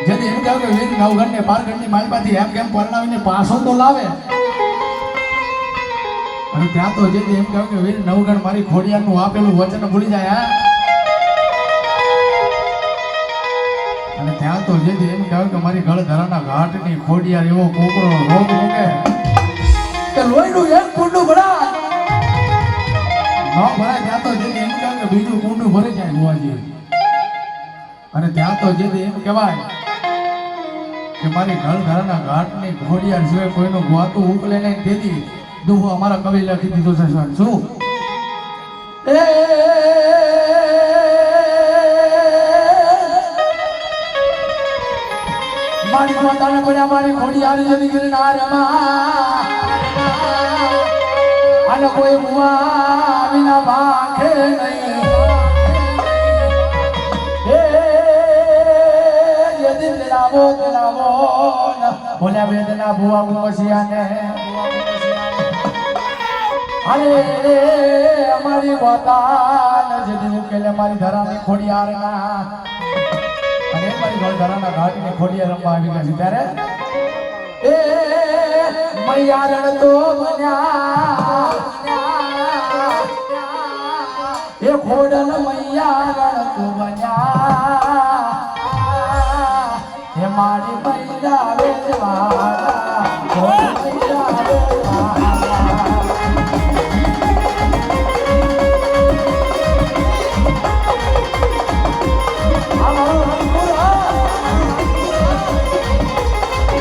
જેથી એમ કહ્યું કે વીર નવગણ ને 12 ગણની માલમાંથી એમ કેમ પરણાવીને પાછો તો લાવે. અને ત્યાં તો જેથી એમ કહ્યું કે વીર નવગણ મારી ખોડિયારનું આપેલું વચન ભૂલી જાય. અને ત્યાં તો જેથી એમ કહ્યું કે મારી ગળધરાના ઘાટની ખોડિયાર એવો કોકરો રોગ મૂકે કે લોહીનું એક કુંડું ભરાય ન ભરાય. ત્યાં તો જેથી એમ કહ્યું કે બીજું કુંડું ભરી જાય ભુવાજી. અને ત્યાં તો જેથી એમ કહેવાય કે મારી ગળધરાના ઘાટની ખોડિયાર સિવાય કોઈનું ગોતું ઉકલે નહીં. તેથી દુહો અમારા કવિ લખી દીધો છે. શું એ મારી પોતાને પડ્યા મારી ખોડિયાર જતી ગિરનારમાં અને કોઈ મુવા વિના ભાખે નહીં. બોલ્યા વેદના ભુવા મુમસિયાને અરે અમારી ગોતાન જદી ઉકેલે મારી ધરાની ખોડિયારના. અને મારી ગળધરાના ઘાટની ખોડિયાર રમવા આવી ગયા છે. ત્યારે એ મૈયારણ તો બન્યા એ ખોડલ મૈયારણ તો બન્યા એ મારી મૈયા વેદવાળા